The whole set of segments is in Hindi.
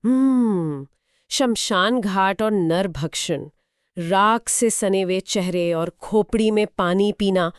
शमशान घाट और नरभक्षण, राख से सने हुए चेहरे और खोपड़ी में पानी पीना।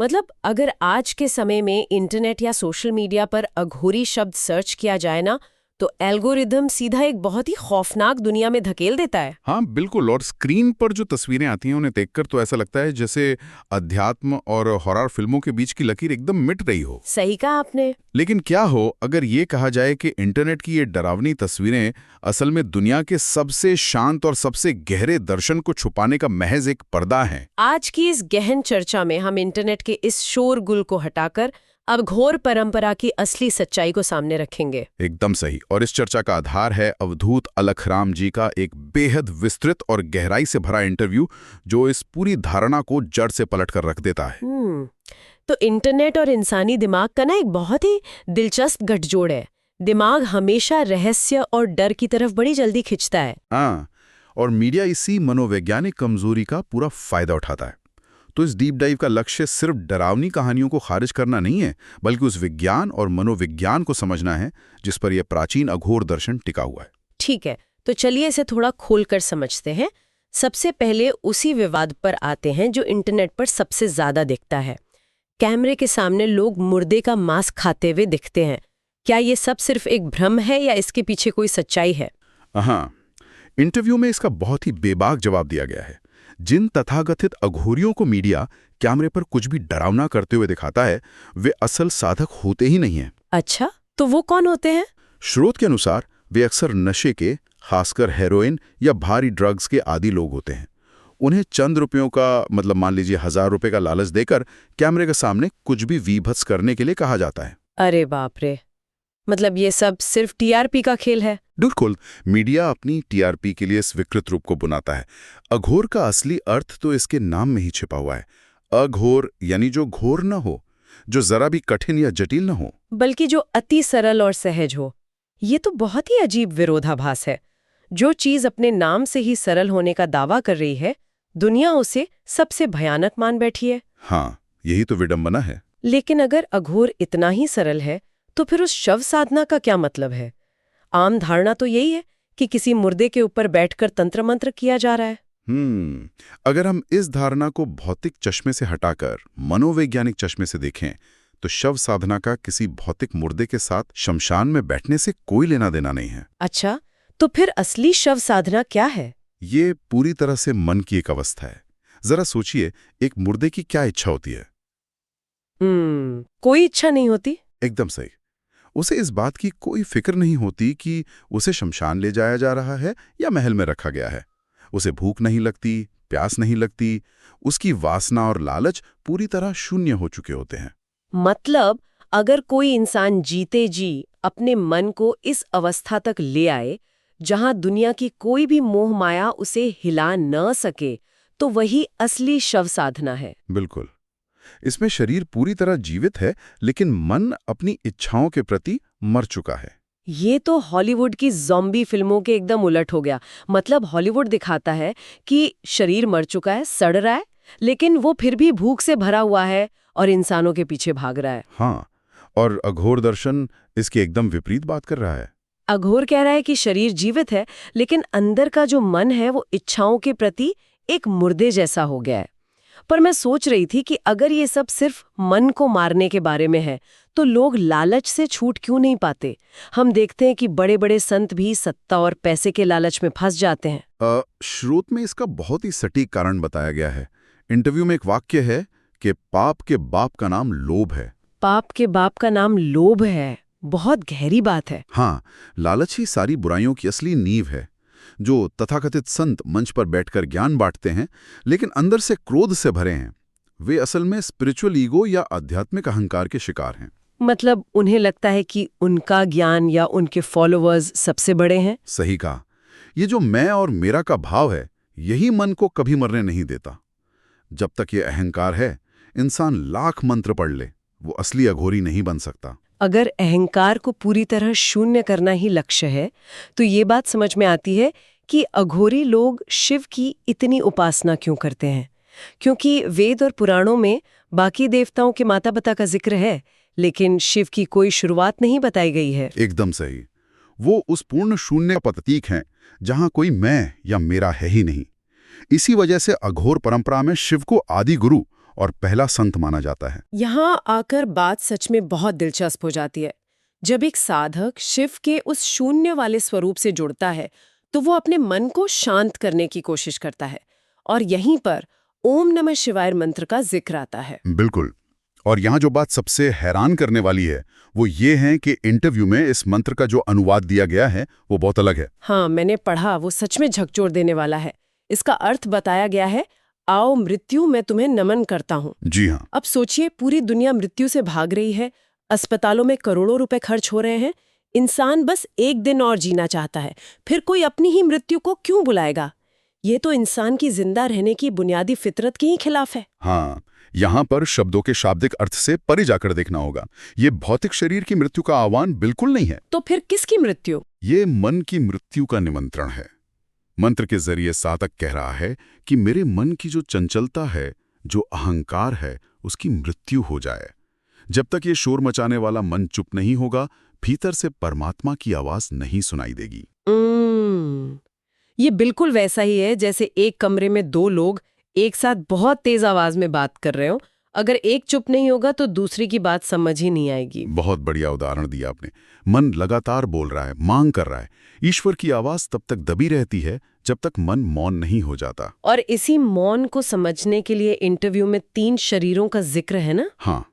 मतलब अगर आज के समय में इंटरनेट या सोशल मीडिया पर अघोरी शब्द सर्च किया जाए ना, तो एल्गोरिदम सीधा एक बहुत ही खौफनाक दुनिया में धकेल देता है। हाँ बिल्कुल। और स्क्रीन पर जो तस्वीरें आती हैं उन्हें देखकर तो ऐसा लगता है जैसे अध्यात्म और हॉरर फिल्मों के बीच की लकीर एकदम मिट रही हो। सही कहा आपने। लेकिन क्या हो अगर ये कहा जाए कि इंटरनेट की ये डरावनी तस्वीरें असल में दुनिया के सबसे शांत और सबसे गहरे दर्शन को छुपाने का महज एक पर्दा है। आज की इस गहन चर्चा में हम इंटरनेट के इस शोरगुल को हटाकर अब घोर परंपरा की असली सच्चाई को सामने रखेंगे। एकदम सही। और इस चर्चा का आधार है अवधूत अलखराम जी का एक बेहद विस्तृत और गहराई से भरा इंटरव्यू, जो इस पूरी धारणा को जड़ से पलट कर रख देता है। तो इंटरनेट और इंसानी दिमाग का ना एक बहुत ही दिलचस्प गठजोड़ है। दिमाग हमेशा रहस्य और डर की तरफ बड़ी जल्दी खिंचता है। हाँ, और मीडिया इसी मनोवैज्ञानिक कमजोरी का पूरा फायदा उठाता है। तो इस डीप डाइव का लक्ष्य सिर्फ डरावनी कहानियों को खारिज करना नहीं है, बल्कि उस विज्ञान और मनोविज्ञान को समझना है जिस पर यह प्राचीन अघोर दर्शन टिका हुआ है। ठीक है, तो चलिए इसे थोड़ा खोलकर समझते हैं। सबसे पहले उसी विवाद पर आते हैं जो इंटरनेट पर सबसे ज्यादा दिखता है। कैमरे के सामने लोग मुर्दे का मांस खाते हुए दिखते हैं। क्या ये सब सिर्फ एक भ्रम है या इसके पीछे कोई सच्चाई है? हाँ, इंटरव्यू में इसका बहुत ही बेबाक जवाब दिया गया है। जिन तथाकथित अघोरियों को मीडिया कैमरे पर कुछ भी डरावना करते हुए दिखाता है, वे असल साधक होते ही नहीं हैं। अच्छा, तो वो कौन होते हैं? स्रोत के अनुसार वे अक्सर नशे के, खासकर हेरोइन या भारी ड्रग्स के आदी लोग होते हैं। उन्हें चंद रुपयों का, मतलब मान लीजिए 1000 रुपए का लालच देकर कैमरे के सामने कुछ भी वीभत्स करने के लिए कहा जाता है। अरे बाप रे, मतलब ये सब सिर्फ टीआरपी का खेल है? बिल्कुल। मीडिया अपनी टीआरपी के लिए इस विकृत रूप को बुनाता है। अघोर का असली अर्थ तो इसके नाम में ही छिपा हुआ है। अघोर यानी जो घोर न हो, जो जरा भी कठिन या जटिल न हो, बल्कि जो अति सरल और सहज हो। ये तो बहुत ही अजीब विरोधाभास है। जो चीज अपने नाम से ही सरल होने का दावा कर रही है, दुनिया उसे सबसे भयानक मान बैठी है। हाँ, यही तो विडंबना है। लेकिन अगर अघोर इतना ही सरल है, तो फिर उस शव साधना का क्या मतलब है? आम धारणा तो यही है कि किसी मुर्दे के ऊपर बैठकर तंत्र मंत्र किया जा रहा है। अगर हम इस धारणा को भौतिक चश्मे से हटाकर मनोवैज्ञानिक चश्मे से देखें, तो शव साधना का किसी भौतिक मुर्दे के साथ शमशान में बैठने से कोई लेना देना नहीं है। अच्छा, तो फिर असली शव साधना क्या है? ये पूरी तरह से मन की एक अवस्था है। जरा सोचिए, एक मुर्दे की क्या इच्छा होती है? कोई इच्छा नहीं होती। एकदम सही। उसे इस बात की कोई फिक्र नहीं होती कि उसे शमशान ले जाया जा रहा है या महल में रखा गया है। उसे भूख नहीं लगती, प्यास नहीं लगती। उसकी वासना और लालच पूरी तरह शून्य हो चुके होते हैं। मतलब अगर कोई इंसान जीते जी अपने मन को इस अवस्था तक ले आए जहां दुनिया की कोई भी मोह माया उसे हिला न सके, तो वही असली शव साधना है। बिल्कुल। इसमें शरीर पूरी तरह जीवित है, लेकिन मन अपनी इच्छाओं के प्रति मर चुका है। ये तो हॉलीवुड की ज़ॉम्बी फिल्मों के एकदम उलट हो गया। मतलब हॉलीवुड दिखाता है कि शरीर मर चुका है, सड़ रहा है, लेकिन वो फिर भी भूख से भरा हुआ है और इंसानों के पीछे भाग रहा है। हाँ, और अघोर दर्शन इसके एकदम विपरीत बात कर रहा है। अघोर कह रहा है कि शरीर जीवित है, लेकिन अंदर का जो मन है वो इच्छाओं के प्रति एक मुर्दे जैसा हो गया है। पर मैं सोच रही थी कि अगर ये सब सिर्फ मन को मारने के बारे में है, तो लोग लालच से छूट क्यों नहीं पाते? हम देखते हैं कि बड़े बड़े संत भी सत्ता और पैसे के लालच में फंस जाते हैं। स्रोत में इसका बहुत ही सटीक कारण बताया गया है। इंटरव्यू में एक वाक्य है कि पाप के बाप का नाम लोभ है। पाप के बाप का नाम लोभ है। बहुत गहरी बात है। हाँ, लालच ही सारी बुराइयों की असली नींव है। जो तथाकथित संत मंच पर बैठकर ज्ञान बांटते हैं, लेकिन अंदर से क्रोध से भरे हैं, वे असल में स्पिरिचुअल ईगो या आध्यात्मिक अहंकार के शिकार हैं। मतलब उन्हें लगता है कि उनका ज्ञान या उनके फॉलोअर्स सबसे बड़े हैं। सही कहा। ये जो मैं और मेरा का भाव है, यही मन को कभी मरने नहीं देता। जब तक ये अहंकार है, इंसान लाख मंत्र पढ़ ले, वो असली अघोरी नहीं बन सकता। अगर अहंकार को पूरी तरह शून्य करना ही लक्ष्य है, तो ये बात समझ में आती है कि अघोरी लोग शिव की इतनी उपासना क्यों करते हैं। क्योंकि वेद और पुराणों में बाकी देवताओं के माता पिता का जिक्र है, लेकिन शिव की कोई शुरुआत नहीं बताई गई है। एकदम सही। वो उस पूर्ण शून्य का प्रतीक हैं, जहां कोई मैं या मेरा है ही नहीं। इसी वजह से अघोर परंपरा में शिव को आदि गुरु और पहला संत माना जाता है। यहाँ आकर बात सच में बहुत दिलचस्प हो जाती है। जब एक साधक शिव के उस शून्य वाले स्वरूप से जुड़ता है तो वो अपने मन को शांत करने की कोशिश करता है, और यहीं पर ओम नमः शिवाय मंत्र का जिक्र आता है। बिल्कुल। और यहाँ जो बात सबसे हैरान करने वाली है वो ये है कि इंटरव्यू में इस मंत्र का जो अनुवाद दिया गया है वो बहुत अलग है। हाँ, मैंने पढ़ा, वो सच में झकझोर देने वाला है। इसका अर्थ बताया गया है, आओ मृत्यु मैं तुम्हें नमन करता हूँ। जी हाँ। अब सोचिए, पूरी दुनिया मृत्यु से भाग रही है, अस्पतालों में करोड़ों रुपए खर्च हो रहे हैं, इंसान बस एक दिन और जीना चाहता है, फिर कोई अपनी ही मृत्यु को क्यों बुलाएगा? ये तो इंसान की जिंदा रहने की बुनियादी फितरत के ही खिलाफ है। हाँ, यहाँ पर शब्दों के शाब्दिक अर्थ से परे जाकर देखना होगा। ये भौतिक शरीर की मृत्यु का आह्वान बिल्कुल नहीं है। तो फिर किसकी मृत्यु? ये मन की मृत्यु का निमंत्रण है। मंत्र के जरिए साधक कह रहा है कि मेरे मन की जो चंचलता है, जो अहंकार है, उसकी मृत्यु हो जाए। जब तक ये शोर मचाने वाला मन चुप नहीं होगा, भीतर से परमात्मा की आवाज नहीं सुनाई देगी। ये बिल्कुल वैसा ही है जैसे एक कमरे में दो लोग एक साथ बहुत तेज आवाज में बात कर रहे हो। अगर एक चुप नहीं होगा तो दूसरे की बात समझ ही नहीं आएगी। बहुत बढ़िया उदाहरण दिया आपने। मन लगातार बोल रहा है, मांग कर रहा है। ईश्वर की आवाज तब तक दबी रहती है जब तक मन मौन नहीं हो जाता। और इसी मौन को समझने के लिए इंटरव्यू में 3 शरीरों का जिक्र है ना? हाँ,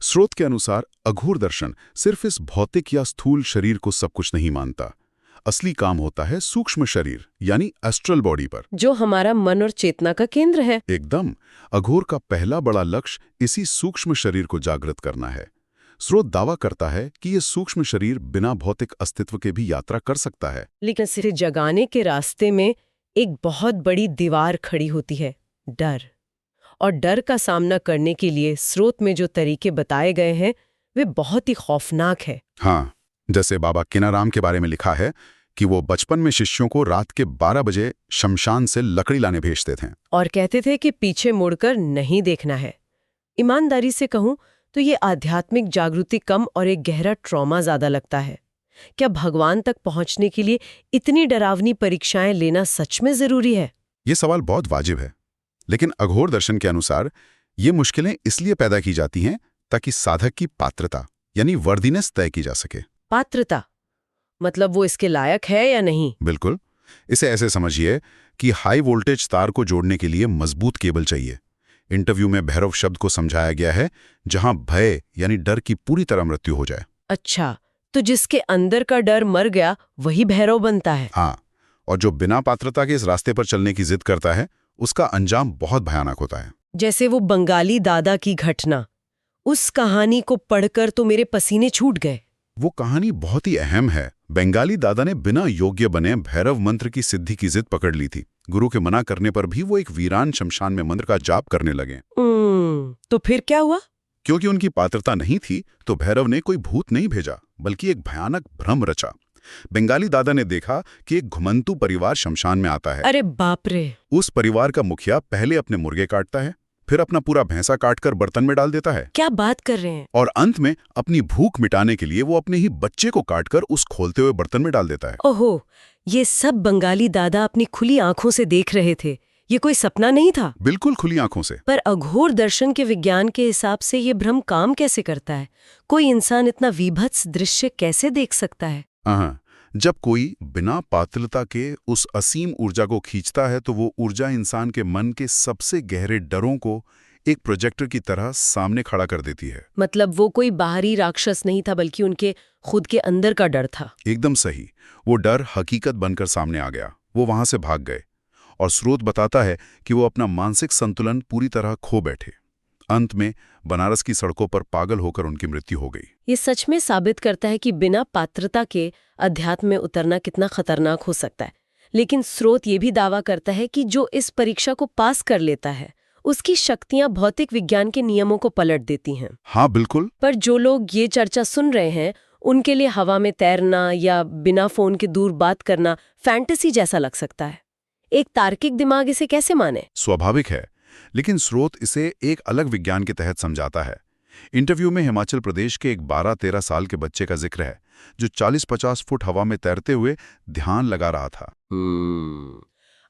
स्रोत के अनुसार अघोर दर्शन सिर्फ इस भौतिक या स्थूल शरीर को सब कुछ नहीं मानता। असली काम होता है सूक्ष्म शरीर यानी एस्ट्रल बॉडी पर, जो हमारा मन और चेतना का केंद्र है। एकदम। अघोर का पहला बड़ा लक्ष्य इसी सूक्ष्म शरीर को जागृत करना है। स्रोत दावा करता है कि ये सूक्ष्म शरीर बिना भौतिक अस्तित्व के भी यात्रा कर सकता है। लेकिन इसे जगाने के रास्ते में एक बहुत बड़ी दीवार खड़ी होती है, डर। और डर का सामना करने के लिए स्रोत में जो तरीके बताए गए हैं वे बहुत ही खौफनाक है। हाँ, जैसे बाबा किनाराम के बारे में लिखा है कि वो बचपन में शिष्यों को रात के 12 बजे शमशान से लकड़ी लाने भेजते थे और कहते थे कि पीछे मुड़कर नहीं देखना है। ईमानदारी से कहूं तो ये आध्यात्मिक जागृति कम और एक गहरा ट्रॉमा ज्यादा लगता है। क्या भगवान तक पहुंचने के लिए इतनी डरावनी परीक्षाएं लेना सच में जरूरी है? ये सवाल बहुत वाजिब है। लेकिन अघोर दर्शन के अनुसार ये मुश्किलें इसलिए पैदा की जाती हैं ताकि साधक की पात्रता यानी वर्दीनेस तय की जा सके। पात्रता मतलब वो इसके लायक है या नहीं? बिल्कुल। इसे ऐसे समझिए कि हाई वोल्टेज तार को जोड़ने के लिए मजबूत केबल चाहिए। इंटरव्यू में भैरव शब्द को समझाया गया है जहां भय यानी डर की पूरी तरह मृत्यु हो जाए। अच्छा, तो जिसके अंदर का डर मर गया वही भैरव बनता है? हाँ, और जो बिना पात्रता के इस रास्ते पर चलने की जिद करता है उसका अंजाम बहुत भयानक होता है। जैसे वो बंगाली दादा की घटना, उस कहानी को पढ़कर तो मेरे पसीने छूट गए। वो कहानी बहुत ही अहम है। बंगाली दादा ने बिना योग्य बने भैरव मंत्र की सिद्धि की जिद पकड़ ली थी। गुरु के मना करने पर भी वो एक वीरान शमशान में मंत्र का जाप करने लगे। तो फिर क्या हुआ? क्योंकि उनकी पात्रता नहीं थी तो भैरव ने कोई भूत नहीं भेजा बल्कि एक भयानक भ्रम रचा। बंगाली दादा ने देखा कि एक घुमंतू परिवार शमशान में आता है। अरे बाप रे! उस परिवार का मुखिया पहले अपने मुर्गे काटता है, फिर अपना पूरा भैंसा काटकर बर्तन में डाल देता है। क्या बात कर रहे हैं? और अंत में अपनी भूख मिटाने के लिए वो अपने ही बच्चे को काटकर उस खोलते हुए बर्तन में डाल देता है। ओहो, ये सब बंगाली दादा अपनी खुली आंखों से देख रहे थे। ये कोई सपना नहीं था। बिल्कुल खुली आंखों से। पर अघोर दर्शन के विज्ञान के हिसाब से ये भ्रम काम कैसे करता है? कोई इंसान इतना विभत्स दृश्य कैसे देख सकता है? हाँ, जब कोई बिना पात्रता के उस असीम ऊर्जा को खींचता है तो वो ऊर्जा इंसान के मन के सबसे गहरे डरों को एक प्रोजेक्टर की तरह सामने खड़ा कर देती है। मतलब वो कोई बाहरी राक्षस नहीं था बल्कि उनके खुद के अंदर का डर था। एकदम सही। वो डर हकीकत बनकर सामने आ गया। वो वहां से भाग गए और स्रोत बताता है कि वो अपना मानसिक संतुलन पूरी तरह खो बैठे। अंत में बनारस की सड़कों पर पागल होकर उनकी मृत्यु हो गई। ये सच में साबित करता है कि बिना पात्रता के अध्यात्म में उतरना कितना खतरनाक हो सकता है। लेकिन स्रोत ये भी दावा करता है कि जो इस परीक्षा को पास कर लेता है उसकी शक्तियां भौतिक विज्ञान के नियमों को पलट देती हैं। हाँ बिल्कुल। पर जो लोग ये चर्चा सुन रहे हैं उनके लिए हवा में तैरना या बिना फोन के दूर बात करना फैंटेसी जैसा लग सकता है। एक तार्किक दिमाग इसे कैसे माने? स्वाभाविक है, लेकिन स्रोत इसे एक अलग विज्ञान के तहत समझाता है। इंटरव्यू में हिमाचल प्रदेश के एक 12-13 साल के बच्चे का जिक्र है जो 40-50 फुट हवा में तैरते हुए ध्यान लगा रहा था।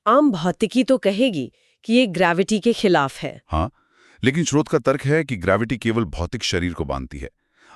आम भौतिकी तो कहेगी कि ये ग्रेविटी के खिलाफ है। हाँ, लेकिन स्रोत का तर्क है कि ग्रेविटी केवल भौतिक शरीर को बांधती है।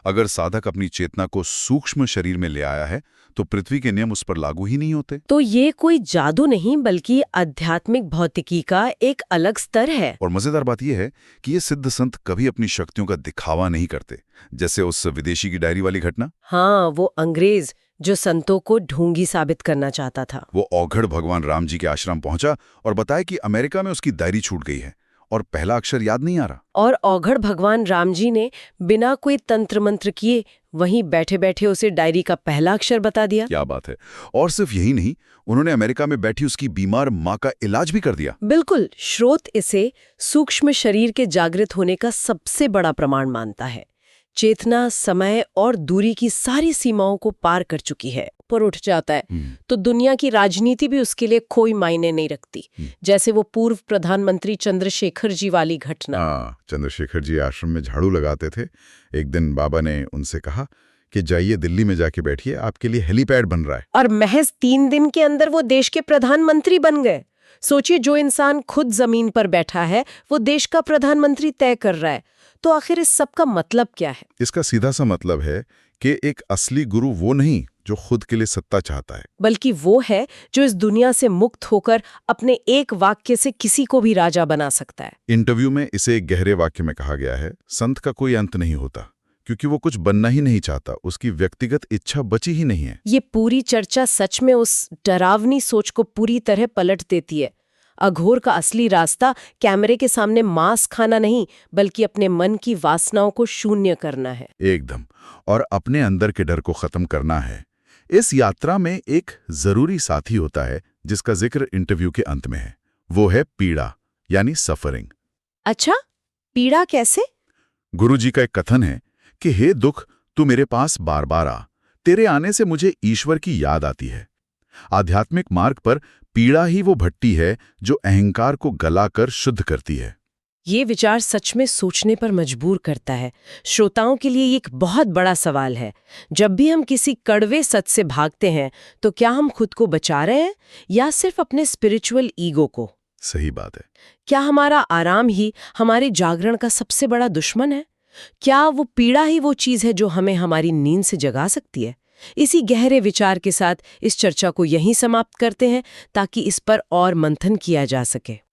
अगर साधक अपनी चेतना को सूक्ष्म शरीर में ले आया है तो पृथ्वी के नियम उस पर लागू ही नहीं होते। तो ये कोई जादू नहीं बल्कि आध्यात्मिक भौतिकी का एक अलग स्तर है। और मजेदार बात यह है कि ये सिद्ध संत कभी अपनी शक्तियों का दिखावा नहीं करते, जैसे उस विदेशी की डायरी वाली घटना। हाँ, वो अंग्रेज जो संतों को ढोंगी साबित करना चाहता था। वो औघड़ भगवान राम जी के आश्रम पहुंचा और बताया कि अमेरिका में उसकी डायरी छूट गई है और पहला अक्षर याद नहीं आ रहा। और औघड़ भगवान राम जी ने बिना कोई तंत्र मंत्र किए वहीं बैठे बैठे उसे डायरी का पहला अक्षर बता दिया। क्या बात है। और सिर्फ यही नहीं, उन्होंने अमेरिका में बैठी उसकी बीमार माँ का इलाज भी कर दिया। बिल्कुल, स्रोत इसे सूक्ष्म शरीर के जागृत होने का सबसे बड़ा प्रमाण मानता है। चेतना समय और दूरी की सारी सीमाओं को पार कर चुकी है, पर उठ जाता है तो दुनिया की राजनीति भी उसके लिए कोई मायने नहीं रखती। जैसे वो पूर्व प्रधानमंत्री चंद्रशेखर जी वाली घटना। चंद्रशेखर जी आश्रम में झाड़ू लगाते थे। एक दिन बाबा ने उनसे कहा कि जाइए दिल्ली में जाके बैठिए, आपके लिए हेलीपैड बन रहा है। और महज 3 दिन के अंदर वो देश के प्रधानमंत्री बन गए। सोचिए, जो इंसान खुद जमीन पर बैठा है वो देश का प्रधानमंत्री तय कर रहा है। तो आखिर इस सब का मतलब क्या है? इसका सीधा सा मतलब है कि एक असली गुरु वो नहीं जो खुद के लिए सत्ता चाहता है, बल्कि वो है जो इस दुनिया से मुक्त होकर अपने एक वाक्य से किसी को भी राजा बना सकता है। इंटरव्यू में इसे एक गहरे वाक्य में कहा गया है, संत का कोई अंत नहीं होता क्योंकि वो कुछ बनना ही नहीं चाहता, उसकी व्यक्तिगत इच्छा बची ही नहीं है। ये पूरी चर्चा सच में उस डरावनी सोच को पूरी तरह पलट देती है। अघोर का असली रास्ता कैमरे के सामने मांस खाना नहीं, बल्कि अपने मन की वासनाओं को शून्य करना है। एकदम, और अपने अंदर के डर को खत्म करना है। इस यात्रा में एक जरूरी साथी होता है जिसका जिक्र इंटरव्यू के अंत में है। वो है पीड़ा, यानी सफरिंग। अच्छा, पीड़ा कैसे? गुरुजी का एक कथन है कि हे दुख, तू मेरे पास बार बार आ, तेरे आने से मुझे ईश्वर की याद आती है। आध्यात्मिक मार्ग पर पीड़ा ही वो भट्टी है जो अहंकार को गलाकर शुद्ध करती है। ये विचार सच में सोचने पर मजबूर करता है। श्रोताओं के लिए एक बहुत बड़ा सवाल है, जब भी हम किसी कड़वे सच से भागते हैं तो क्या हम खुद को बचा रहे हैं या सिर्फ अपने स्पिरिचुअल ईगो को? सही बात है। क्या हमारा आराम ही हमारे जागरण का सबसे बड़ा दुश्मन है? क्या वो पीड़ा ही वो चीज है जो हमें हमारी नींद से जगा सकती है? इसी गहरे विचार के साथ इस चर्चा को यहीं समाप्त करते हैं ताकि इस पर और मंथन किया जा सके।